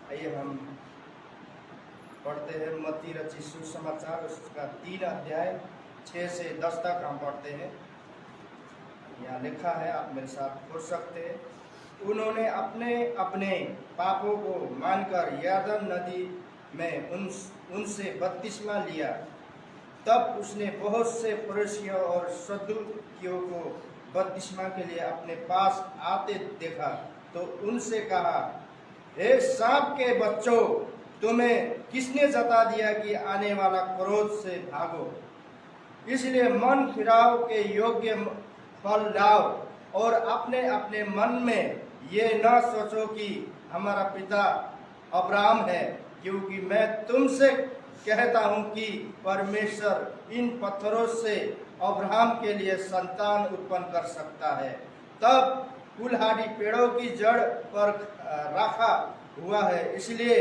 आइए हम पढ़ते हैं मत्ती रचित सुसमाचार, उसका 3 अध्याय 6 से 10 तक हम पढ़ते हैं। यहाँ लिखा है, आप मेरे साथ पढ़ सकते हैं। उन्होंने अपने अपने पापों को मानकर यरदन नदी में उनसे बपतिस्मा लिया। तब उसने बहुत से फरीसियों और सदूकियों को बपतिस्मा के लिए अपने पास आते देखा, तो उनसे कहा, हे सांप के बच्चों, तुम्हें किसने जता दिया कि आने वाला क्रोध से भागो? इसलिए मन फिराव के योग्य फल लाओ और अपने अपने मन में ये न सोचो कि हमारा पिता अब्राहम है, क्योंकि मैं तुमसे कहता हूँ कि परमेश्वर इन पत्थरों से अब्राहम के लिए संतान उत्पन्न कर सकता है। तब कुल्हाड़ी पेड़ों की जड़ पर रखा हुआ है, इसलिए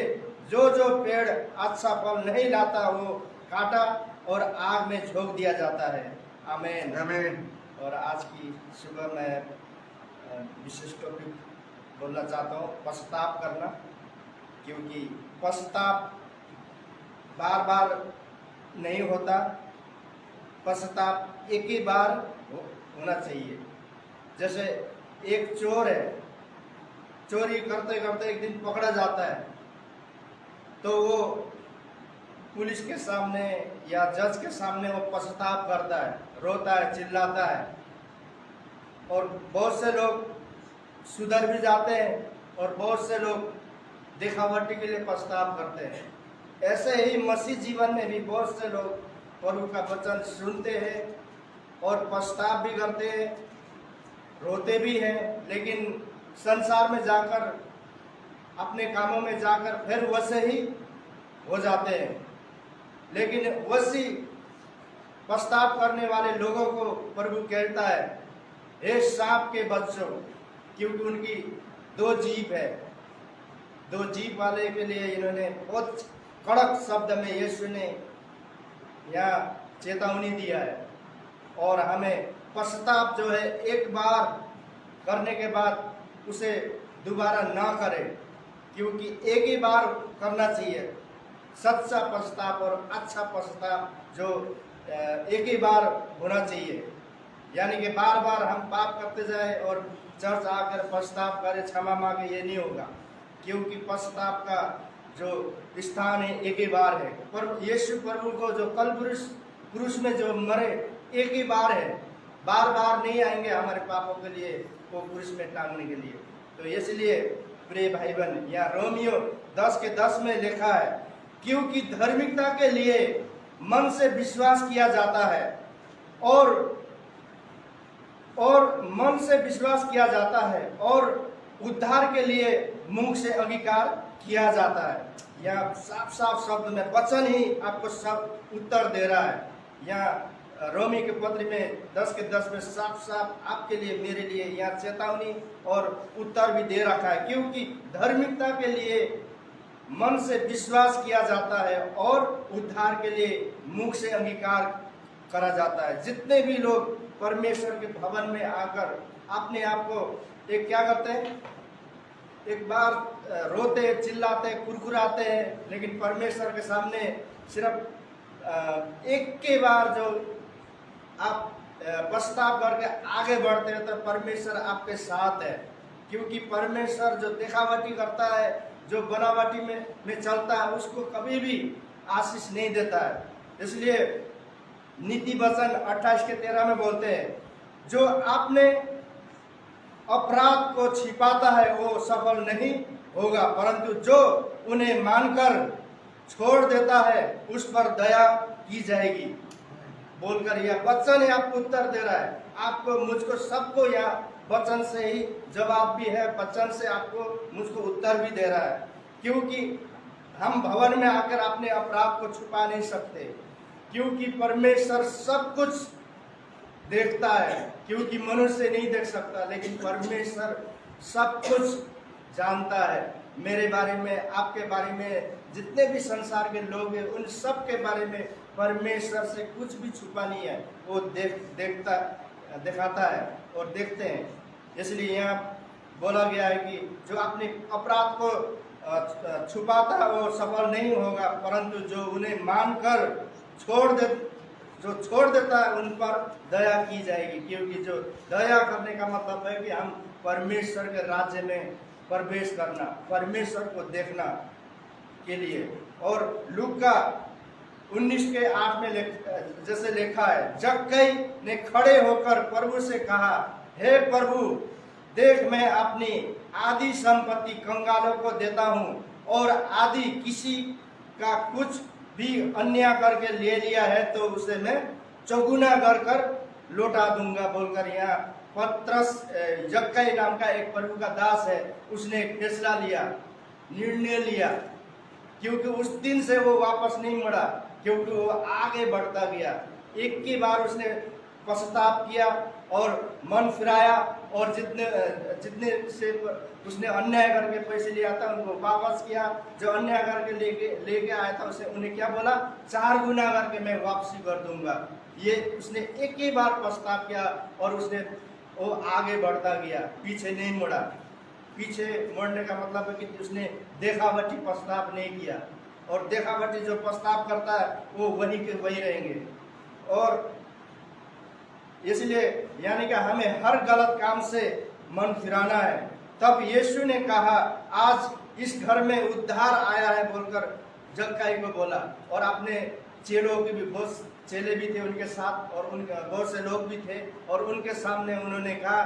जो जो पेड़ अच्छा फल नहीं लाता वो काटा और आग में झोंक दिया जाता है। आमीन आमीन। और आज की सुबह मैं विशेष टॉपिक बोलना चाहता हूँ, पश्चाताप करना। क्योंकि पश्चाताप बार बार नहीं होता, पश्चाताप एक ही बार होना चाहिए। जैसे एक चोर है, चोरी करते करते एक दिन पकड़ा जाता है, तो वो पुलिस के सामने या जज के सामने वो पश्चाताप करता है, रोता है, चिल्लाता है, और बहुत से लोग सुधर भी जाते हैं और बहुत से लोग दिखावटी के लिए पश्चाताप करते हैं। ऐसे ही मसीह जीवन में भी बहुत से लोग प्रभु का वचन सुनते हैं और पश्चाताप भी करते हैं, रोते भी हैं, लेकिन संसार में जाकर, अपने कामों में जाकर फिर वैसे ही हो जाते हैं। लेकिन वैसी पश्चाताप करने वाले लोगों को प्रभु कहता है, हे सांप के बच्चों, क्योंकि उनकी 2 जीभ है। 2 जीभ वाले के लिए इन्होंने बहुत कड़क शब्द में यीशु ने यहाँ चेतावनी दिया है। और हमें पश्चाताप जो है एक बार करने के बाद उसे दोबारा ना करें, क्योंकि एक ही बार करना चाहिए। सच्चा पश्चाताप और अच्छा पश्चाताप जो एक ही बार होना चाहिए, यानी कि बार बार हम पाप करते जाए और चर्च आकर पश्चाताप करें, क्षमा मांगे, ये नहीं होगा। क्योंकि पश्चाताप का जो स्थान है एक ही बार है। पर यीशु प्रभु को जो कल क्रूस में जो मरे, एक ही बार है, बार बार नहीं आएंगे हमारे पापों के लिए वो क्रूस में टांगने के लिए। तो इसलिए प्रिय भाई बहन, यहाँ रोमियो 10:10 में लिखा है, क्योंकि धार्मिकता के लिए मन से विश्वास किया जाता है और मन से विश्वास किया जाता है और उद्धार के लिए मुंह से अंगीकार किया जाता है। यहाँ साफ साफ शब्द में वचन ही आपको सब उत्तर दे रहा है। यहाँ रोमी के पत्र में 10:10 में साफ साफ आपके लिए, मेरे लिए यहाँ चेतावनी और उत्तर भी दे रखा है। क्योंकि धार्मिकता के लिए मन से विश्वास किया जाता है और उद्धार के लिए मुख से अंगीकार करा जाता है। जितने भी लोग परमेश्वर के भवन में आकर अपने आप को एक क्या करते हैं, एक बार रोते, चिल्लाते, कुरकुराते हैं, लेकिन परमेश्वर के सामने सिर्फ एक के बार जो आप पश्चाताप करके आगे बढ़ते हैं तो परमेश्वर आपके साथ है। क्योंकि परमेश्वर जो दिखावटी करता है, जो बनावटी में चलता है, उसको कभी भी आशीष नहीं देता है। इसलिए नीति वचन 28:13 में बोलते हैं, जो आपने अपराध को छिपाता है वो सफल नहीं होगा, परंतु जो उन्हें मानकर छोड़ देता है उस पर दया की जाएगी। बोलकर यह वचन है आपको उत्तर दे रहा है। आपको, मुझको, सबको यह वचन से ही जवाब भी है, वचन से आपको, मुझको उत्तर भी दे रहा है। क्योंकि हम भवन में आकर अपने अपराध को छुपा नहीं सकते, क्योंकि परमेश्वर सब कुछ देखता है। क्योंकि मनुष्य नहीं देख सकता, लेकिन परमेश्वर सब कुछ जानता है। मेरे बारे में, आपके बारे में, जितने भी संसार के लोग हैं, उन सब के बारे में परमेश्वर से कुछ भी छुपा नहीं है। वो दिखाता है और देखते हैं। इसलिए यहाँ बोला गया है कि जो अपने अपराध को छुपाता वो सफल नहीं होगा, परंतु जो उन्हें मानकर छोड़ दे जो छोड़ देता है उन पर दया की जाएगी। क्योंकि जो दया करने का मतलब है कि हम परमेश्वर के राज्य में प्रवेश करना, परमेश्वर को देखना के लिए। और लूका 19:8 में जैसे लिखा है, जक्कई ने खड़े होकर प्रभु से कहा, हे प्रभु, देख मैं अपनी आधी संपत्ति कंगालों को देता हूँ, और आधी किसी का कुछ भी अन्याय करके ले लिया है तो उसे मैं चौगुना कर लौटा दूंगा बोलकर यहाँ पत्रस जक्कई नाम का एक प्रभु का दास है, उसने फैसला लिया, निर्णय लिया। क्योंकि उस दिन से वो वापस नहीं मुड़ा, क्योंकि वो आगे बढ़ता गया। एक ही बार उसने पश्चाताप किया और मन फिराया, और जितने से उसने अन्याय करके पैसे लिया था उनको वापस किया। जो अन्याय करके लेके आया था उसे उन्हें क्या बोला, 4 गुना करके मैं वापसी कर दूंगा। ये उसने एक ही बार पश्चाताप किया और वो आगे बढ़ता गया, पीछे नहीं मुड़ा। पीछे मुड़ने का मतलब है कि उसने देखावटी पश्चाताप नहीं किया, और देखावटी जो पश्चाताप करता है वो वहीं के वही रहेंगे। और इसलिए यानी कि हमें हर गलत काम से मन फिराना है। तब यीशु ने कहा, आज इस घर में उद्धार आया है बोलकर जक्कई को बोला। और अपने चेलों के भी बहुत चेले भी थे उनके साथ, और उनके बहुत से लोग भी थे, और उनके सामने उन्होंने कहा,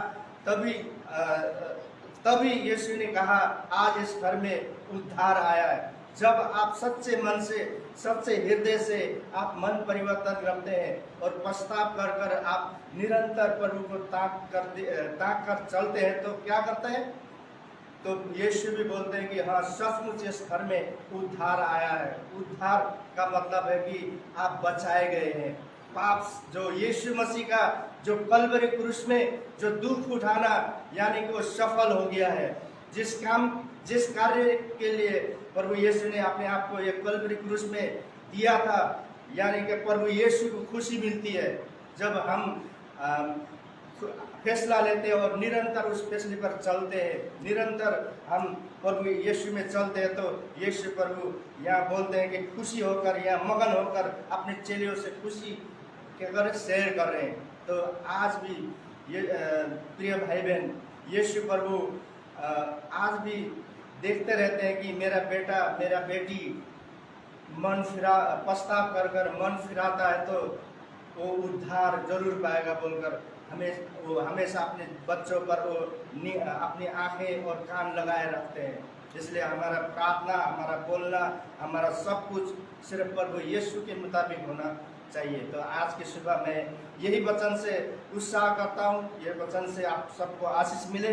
तभी यीशु ने कहा, आज इस घर में उद्धार आया है। जब आप सच्चे मन से, सच्चे हृदय से आप मन परिवर्तन करते हैं और पश्चाताप कर आप निरंतर प्रभु को ताक कर चलते हैं, तो क्या करते हैं, तो यीशु भी बोलते हैं कि हाँ, सचमुच इस घर में उद्धार आया है। उद्धार का मतलब है कि आप बचाए गए हैं। पाप जो यीशु मसीह का जो कलवरी क्रूस में जो दुख उठाना, यानी कि वो सफल हो गया है। जिस कार्य के लिए प्रभु यीशु ने अपने आप को एक कलवरी क्रूस में दिया था, यानी कि प्रभु यीशु को खुशी मिलती है जब हम फैसला लेते हैं और निरंतर उस फैसले पर चलते हैं, निरंतर हम प्रभु यीशु में चलते हैं। तो यीशु प्रभु यहाँ बोलते हैं कि खुशी होकर, यहाँ मगन होकर अपने चेलियों से खुशी के शेयर कर रहे हैं। तो आज भी ये प्रिय भाई बहन, यीशु प्रभु आज भी देखते रहते हैं कि मेरा बेटा, मेरा बेटी पश्चाताप कर मन फिराता है तो वो उद्धार जरूर पाएगा बोलकर वो हमेशा अपने बच्चों पर वो अपनी आंखें और कान लगाए रखते हैं। इसलिए हमारा प्रार्थना, हमारा बोलना, हमारा सब कुछ सिर्फ प्रभु यीशु के मुताबिक होना चाहिए। तो आज की सुबह मैं यही वचन से उत्साह करता हूँ, ये वचन से आप सबको आशीष मिले।